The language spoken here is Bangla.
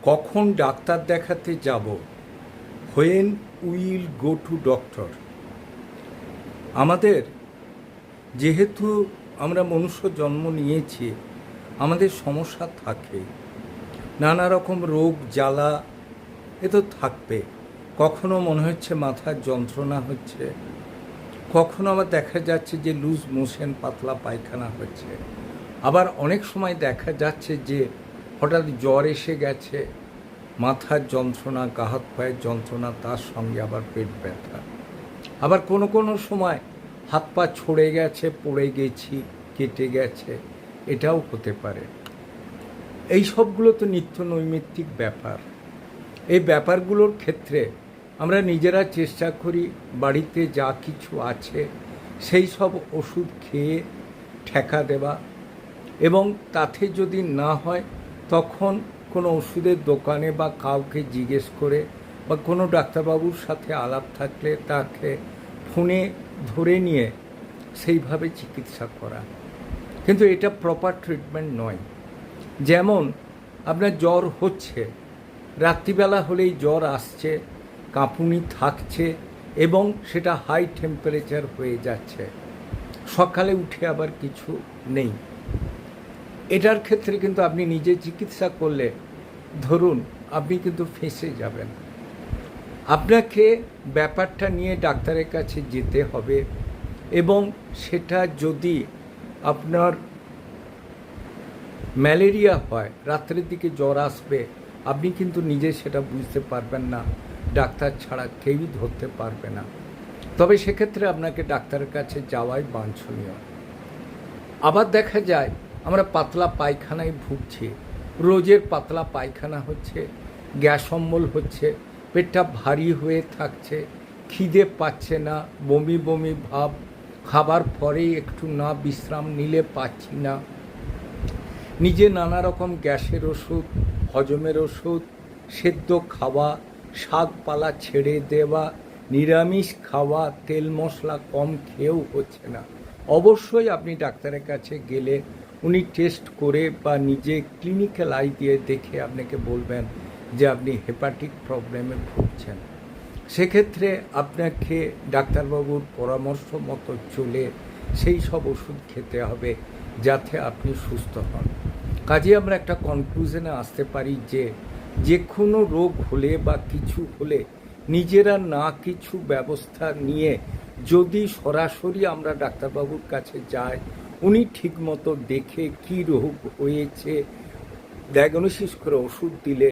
কখন ডাক্তার দেখাতে যাব, when will go to doctor. আমাদের যেহেতু আমরা মনুষ্য জন্ম নিয়েছি, আমাদের সমস্যা থাকে, নানা রকম রোগ জ্বালা এ তো থাকবে। কখনো মনে হচ্ছে মাথার যন্ত্রণা হচ্ছে, কখনো আবার দেখা যাচ্ছে যে লুজ মোশন, পাতলা পায়খানা হচ্ছে, আবার অনেক সময় দেখা যাচ্ছে যে হঠাৎ জ্বর এসে গেছে, মাথার যন্ত্রণা, গা হাত পায়ের যন্ত্রণা, তার সঙ্গে আবার পেট ব্যথা। আবার কোনো কোনো সময় হাত পা ছড়ে গেছে, পড়ে গেছি, কেটে গেছে, এটাও হতে পারে। এই সবগুলো তো নিত্য নৈমিত্তিক ব্যাপার। এই ব্যাপারগুলোর ক্ষেত্রে আমরা নিজেরা চেষ্টা করি বাড়িতে যা কিছু আছে সেই সব ওষুধ খেয়ে ঠেকা দেওয়া, এবং তাতে যদি না হয় তখন কোনো ওষুধের দোকানে বা কাউকে জিজ্ঞেস করে বা কোনো ডাক্তারবাবুর সাথে আলাপ থাকলে তাকে ফোনে ধরে নিয়ে সেইভাবে চিকিৎসা করা। কিন্তু এটা প্রপার ট্রিটমেন্ট নয়। যেমন আপনার জ্বর হচ্ছে, রাত্রিবেলা হলেই জ্বর আসছে, কাঁপুনি থাকছে এবং সেটা হাই টেম্পারেচার হয়ে যাচ্ছে, সকালে উঠে আবার কিছু নেই। এটার ক্ষেত্রে কিন্তু আপনি নিজে চিকিৎসা করলে ধরুন আপনি কিন্তু ফেঁসে যাবেন। আপনাকে ব্যাপারটা নিয়ে ডাক্তারের কাছে যেতে হবে, এবং সেটা যদি আপনার ম্যালেরিয়া হয়, রাত্রের দিকে জ্বর আসবে, আপনি কিন্তু নিজে সেটা বুঝতে পারবেন না, ডাক্তার ছাড়া কেউই ধরতে পারবে না। তবে সেক্ষেত্রে আপনাকে ডাক্তারের কাছে যাওয়াই বাঞ্ছনীয়। আবার দেখা যায় আমরা পাতলা পায়খানায় ভুগছি, রোজের পাতলা পায়খানা হচ্ছে, গ্যাস অম্বল হচ্ছে, পেটটা ভারী হয়ে থাকছে, খিদে পাচ্ছে না, বমি বমি ভাব, খাবার পরেই একটু না বিশ্রাম নিলে পাচ্ছি না, নিজে নানা রকম গ্যাসের ওষুধ, হজমের ওষুধ, সেদ্ধ খাওয়া, শাকপালা ছেড়ে দেওয়া, নিরামিষ খাওয়া, তেল মশলা কম খেয়েও হচ্ছে না। অবশ্যই আপনি ডাক্তারের কাছে গেলে উনি টেস্ট করে বা নিজে ক্লিনিক্যাল আই দিয়ে দেখে আপনাকে বলবেন যে আপনি হেপাটিক প্রবলেমে ভুগছেন। সেক্ষেত্রে আপনাকে ডাক্তারবাবুর পরামর্শ মতো চলে সেই সব ওষুধ খেতে হবে যাতে আপনি সুস্থ হন। কাজে আমরা একটা কনক্লুশনে আসতে পারি যে যে কোনো রোগ হলে বা কিছু হলে নিজেরা না কিছু ব্যবস্থা নিয়ে যদি সরাসরি আমরা ডাক্তারবাবুর কাছে যাই, উনি ঠিকমতো দেখে কী রোগ হয়েছে ডায়াগনোসিস করে ওষুধ দিলে